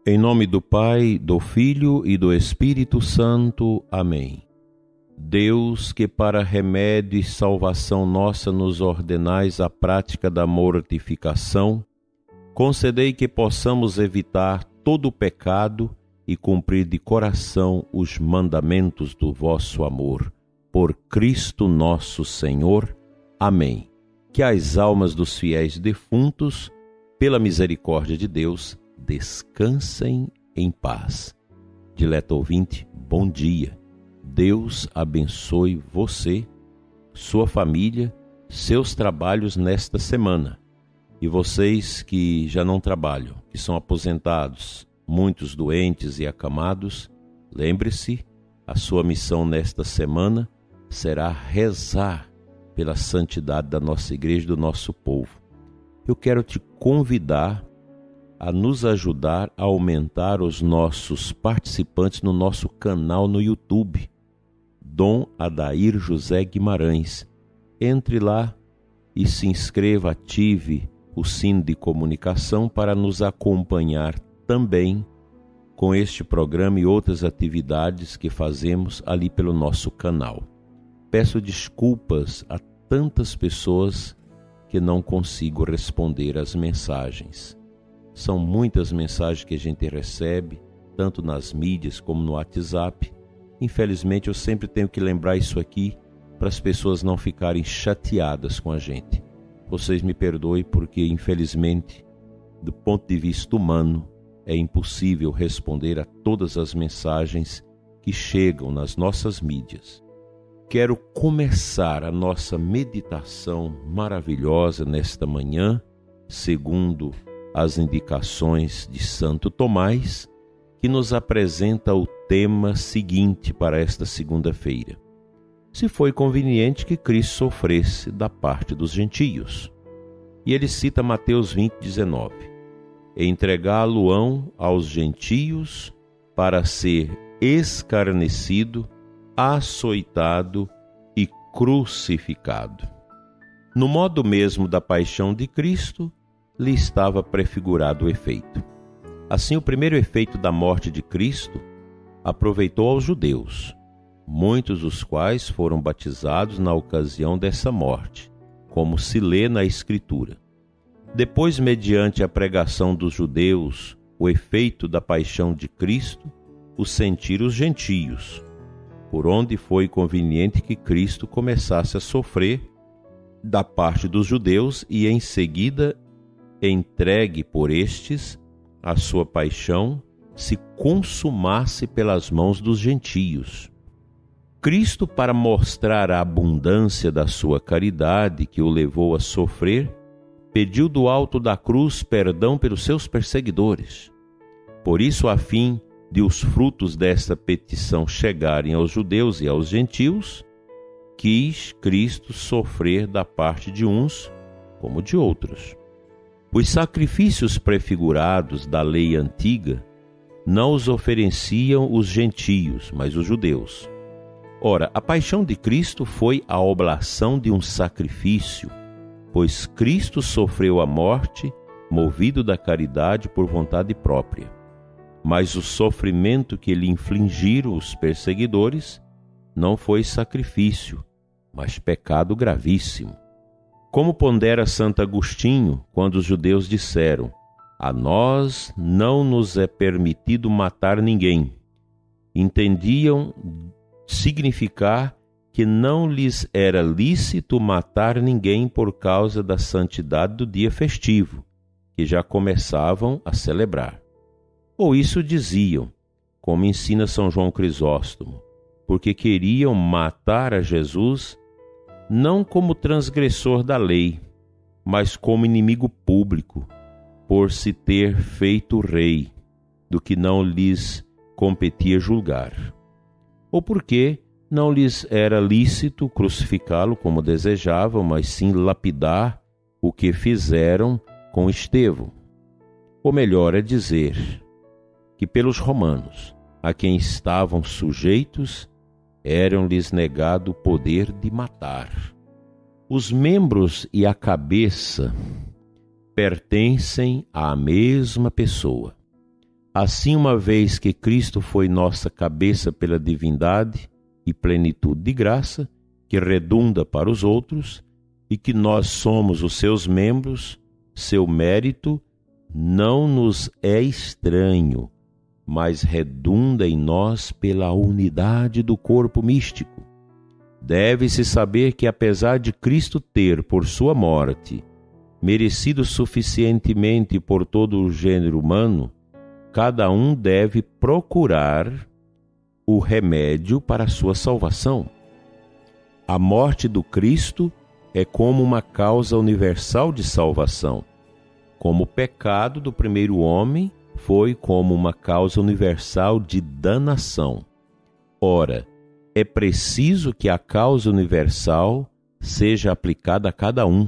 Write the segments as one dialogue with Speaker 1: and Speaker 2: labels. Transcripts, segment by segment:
Speaker 1: Em nome do Pai, do Filho e do Espírito Santo. Amém. Deus, que para remédio e salvação nossa nos ordenais a prática da mortificação, concedei que possamos evitar todo o pecado e cumprir de coração os mandamentos do vosso amor. Por Cristo nosso Senhor. Amém. Que as almas dos fiéis defuntos, pela misericórdia de Deus, descansem em paz. Dileto ouvinte, bom dia. Deus abençoe você, sua família, seus trabalhos nesta semana. E vocês que já não trabalham, que são aposentados, muitos doentes e acamados, lembre-se, a sua missão nesta semana será rezar pela santidade da nossa igreja e do nosso povo. Eu quero te convidar a nos ajudar a aumentar os nossos participantes no nosso canal no YouTube, Dom Adair José Guimarães. Entre lá e se inscreva, ative o sino de comunicação para nos acompanhar também com este programa e outras atividades que fazemos ali pelo nosso canal. Peço desculpas a tantas pessoas que não consigo responder as mensagens. São muitas mensagens que a gente recebe, tanto nas mídias como no WhatsApp. Infelizmente, eu sempre tenho que lembrar isso aqui para as pessoas não ficarem chateadas com a gente. Vocês me perdoem porque, infelizmente, do ponto de vista humano, é impossível responder a todas as mensagens que chegam nas nossas mídias. Quero começar a nossa meditação maravilhosa nesta manhã, segundo as indicações de Santo Tomás, que nos apresenta o tema seguinte para esta segunda-feira: se foi conveniente que Cristo sofresse da parte dos gentios. E ele cita Mateus 20:19: entregá-lo-ão aos gentios para ser escarnecido, açoitado e crucificado. No modo mesmo da paixão de Cristo, lhe estava prefigurado o efeito. Assim, o primeiro efeito da morte de Cristo aproveitou aos judeus, muitos dos quais foram batizados na ocasião dessa morte, como se lê na Escritura. Depois, mediante a pregação dos judeus, o efeito da paixão de Cristo o sentiram os gentios, por onde foi conveniente que Cristo começasse a sofrer da parte dos judeus e, em seguida, entregue por estes, a sua paixão se consumasse pelas mãos dos gentios. Cristo, para mostrar a abundância da sua caridade que o levou a sofrer, pediu do alto da cruz perdão pelos seus perseguidores. Por isso, a fim de os frutos desta petição chegarem aos judeus e aos gentios, quis Cristo sofrer da parte de uns como de outros. Os sacrifícios prefigurados da lei antiga não os ofereciam os gentios, mas os judeus. Ora, a paixão de Cristo foi a oblação de um sacrifício, pois Cristo sofreu a morte, movido da caridade por vontade própria. Mas o sofrimento que lhe infligiram os perseguidores não foi sacrifício, mas pecado gravíssimo. Como pondera Santo Agostinho quando os judeus disseram: a nós não nos é permitido matar ninguém, entendiam significar que não lhes era lícito matar ninguém por causa da santidade do dia festivo, que já começavam a celebrar. Ou isso diziam, como ensina São João Crisóstomo, porque queriam matar a Jesus não como transgressor da lei, mas como inimigo público, por se ter feito rei, do que não lhes competia julgar. Ou porque não lhes era lícito crucificá-lo como desejavam, mas sim lapidar o que fizeram com Estevão. Ou melhor é dizer que pelos romanos, a quem estavam sujeitos, era-lhes negado o poder de matar. Os membros e a cabeça pertencem à mesma pessoa. Assim, uma vez que Cristo foi nossa cabeça pela divindade e plenitude de graça, que redunda para os outros, e que nós somos os seus membros, seu mérito não nos é estranho, mas redunda em nós pela unidade do corpo místico. Deve-se saber que, apesar de Cristo ter, por sua morte, merecido suficientemente por todo o gênero humano, cada um deve procurar o remédio para a sua salvação. A morte do Cristo é como uma causa universal de salvação, como o pecado do primeiro homem foi como uma causa universal de danação. Ora, é preciso que a causa universal seja aplicada a cada um,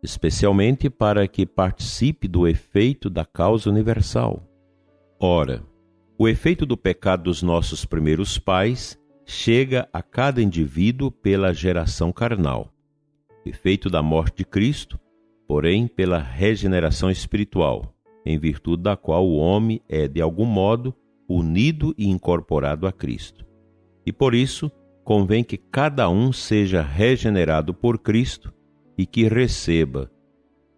Speaker 1: especialmente para que participe do efeito da causa universal. Ora, o efeito do pecado dos nossos primeiros pais chega a cada indivíduo pela geração carnal. O efeito da morte de Cristo, porém, pela regeneração espiritual, em virtude da qual o homem é, de algum modo, unido e incorporado a Cristo. E por isso, convém que cada um seja regenerado por Cristo e que receba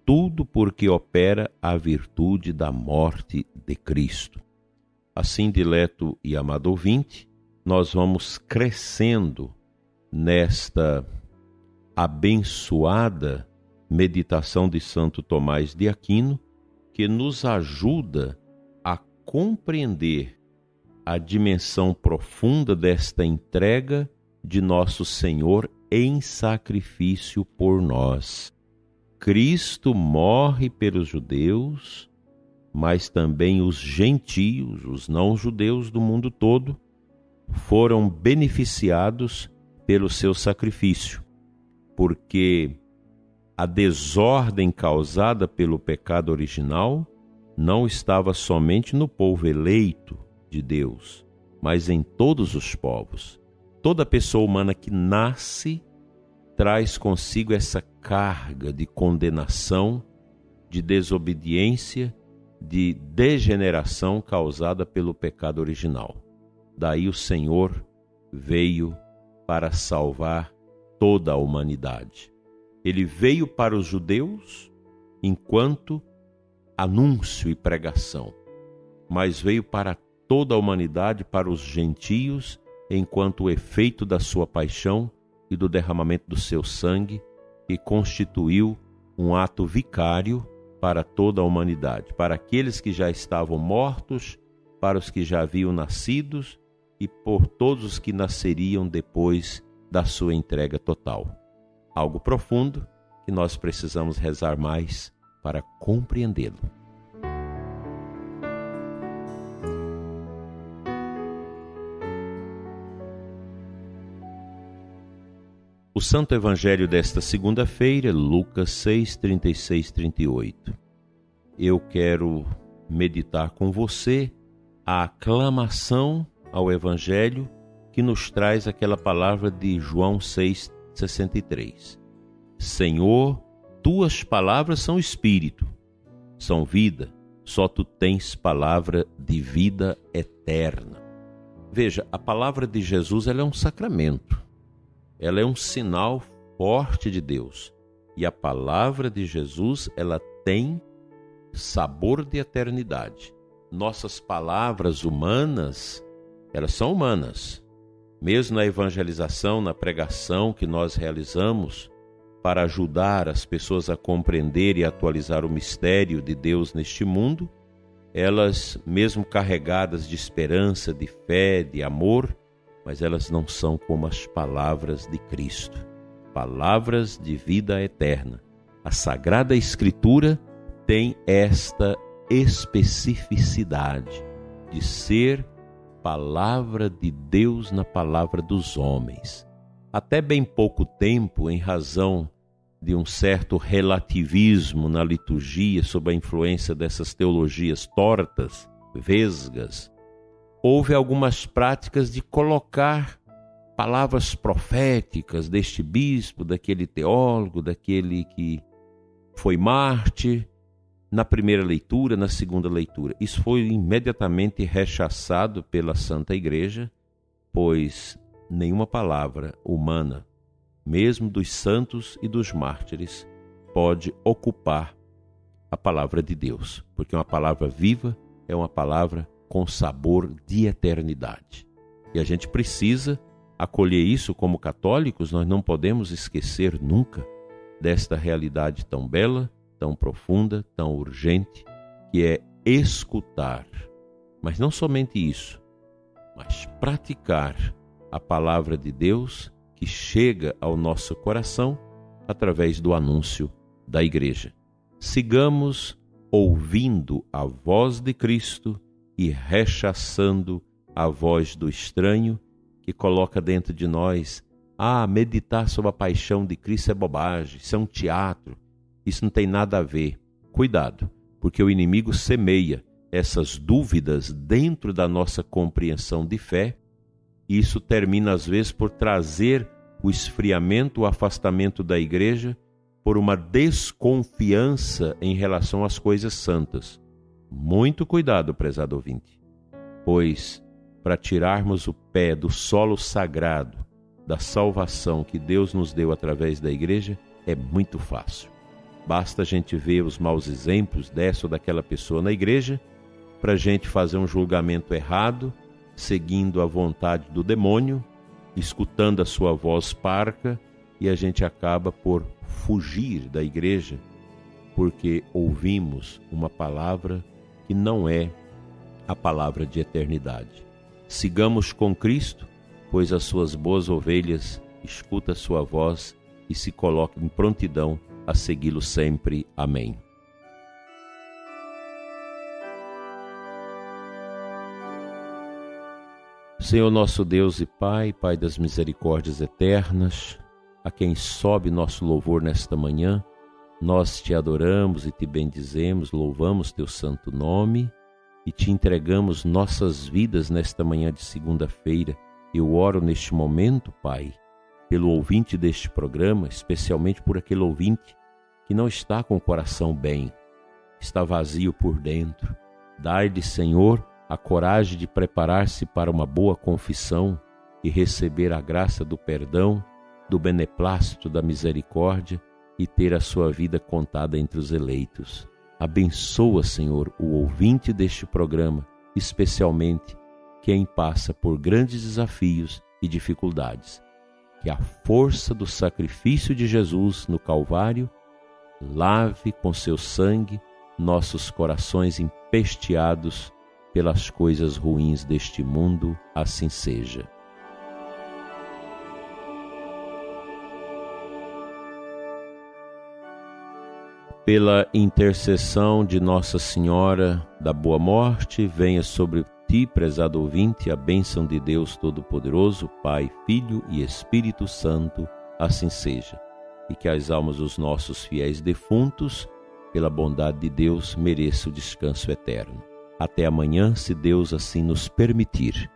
Speaker 1: tudo porque opera a virtude da morte de Cristo. Assim, dileto e amado ouvinte, nós vamos crescendo nesta abençoada meditação de Santo Tomás de Aquino, que nos ajuda a compreender a dimensão profunda desta entrega de nosso Senhor em sacrifício por nós. Cristo morre pelos judeus, mas também os gentios, os não-judeus do mundo todo, foram beneficiados pelo seu sacrifício, porque a desordem causada pelo pecado original não estava somente no povo eleito de Deus, mas em todos os povos. Toda pessoa humana que nasce traz consigo essa carga de condenação, de desobediência, de degeneração causada pelo pecado original. Daí o Senhor veio para salvar toda a humanidade. Ele veio para os judeus enquanto anúncio e pregação, mas veio para toda a humanidade, para os gentios, enquanto o efeito da sua paixão e do derramamento do seu sangue, que constituiu um ato vicário para toda a humanidade, para aqueles que já estavam mortos, para os que já haviam nascidos e por todos os que nasceriam depois da sua entrega total. Algo profundo que nós precisamos rezar mais para compreendê-lo. O Santo Evangelho desta segunda-feira, Lucas 6, 36, 38. Eu quero meditar com você a aclamação ao Evangelho que nos traz aquela palavra de João 6, 63. Senhor, tuas palavras são espírito, são vida, só tu tens palavra de vida eterna. Veja, a palavra de Jesus ela é um sacramento. Ela é um sinal forte de Deus. E a palavra de Jesus, ela tem sabor de eternidade. Nossas palavras humanas, elas são humanas. Mesmo na evangelização, na pregação que nós realizamos para ajudar as pessoas a compreender e atualizar o mistério de Deus neste mundo, elas, mesmo carregadas de esperança, de fé, de amor, mas elas não são como as palavras de Cristo, palavras de vida eterna. A Sagrada Escritura tem esta especificidade de ser palavra de Deus na palavra dos homens. Até bem pouco tempo, em razão de um certo relativismo na liturgia sob a influência dessas teologias tortas, vesgas, houve algumas práticas de colocar palavras proféticas deste bispo, daquele teólogo, daquele que foi mártir, na primeira leitura, na segunda leitura. Isso foi imediatamente rechaçado pela Santa Igreja, pois nenhuma palavra humana, mesmo dos santos e dos mártires, pode ocupar a palavra de Deus, porque uma palavra viva é uma palavra com sabor de eternidade. E a gente precisa acolher isso como católicos. Nós não podemos esquecer nunca desta realidade tão bela, tão profunda, tão urgente, que é escutar. Mas não somente isso, mas praticar a palavra de Deus que chega ao nosso coração através do anúncio da Igreja. Sigamos ouvindo a voz de Cristo e rechaçando a voz do estranho que coloca dentro de nós: meditar sobre a paixão de Cristo é bobagem, isso é um teatro, isso não tem nada a ver. Cuidado, porque o inimigo semeia essas dúvidas dentro da nossa compreensão de fé, e isso termina às vezes por trazer o esfriamento, o afastamento da Igreja, por uma desconfiança em relação às coisas santas. Muito cuidado, prezado ouvinte, pois para tirarmos o pé do solo sagrado da salvação que Deus nos deu através da Igreja é muito fácil. Basta a gente ver os maus exemplos dessa ou daquela pessoa na Igreja para a gente fazer um julgamento errado, seguindo a vontade do demônio, escutando a sua voz parca, e a gente acaba por fugir da Igreja porque ouvimos uma palavra que não é a palavra de eternidade. Sigamos com Cristo, pois as suas boas ovelhas escutam a sua voz e se colocam em prontidão a segui-lo sempre. Amém. Senhor nosso Deus e Pai, Pai das misericórdias eternas, a quem sobe nosso louvor nesta manhã, nós te adoramos e te bendizemos, louvamos teu santo nome e te entregamos nossas vidas nesta manhã de segunda-feira. Eu oro neste momento, Pai, pelo ouvinte deste programa, especialmente por aquele ouvinte que não está com o coração bem, está vazio por dentro. Dai-lhe, Senhor, a coragem de preparar-se para uma boa confissão e receber a graça do perdão, do beneplácito, da misericórdia e ter a sua vida contada entre os eleitos. Abençoa, Senhor, o ouvinte deste programa, especialmente quem passa por grandes desafios e dificuldades. Que a força do sacrifício de Jesus no Calvário lave com seu sangue nossos corações empesteados pelas coisas ruins deste mundo, assim seja. Pela intercessão de Nossa Senhora da Boa Morte, venha sobre ti, prezado ouvinte, a bênção de Deus Todo-Poderoso, Pai, Filho e Espírito Santo, assim seja. E que as almas dos nossos fiéis defuntos, pela bondade de Deus, mereçam o descanso eterno. Até amanhã, se Deus assim nos permitir.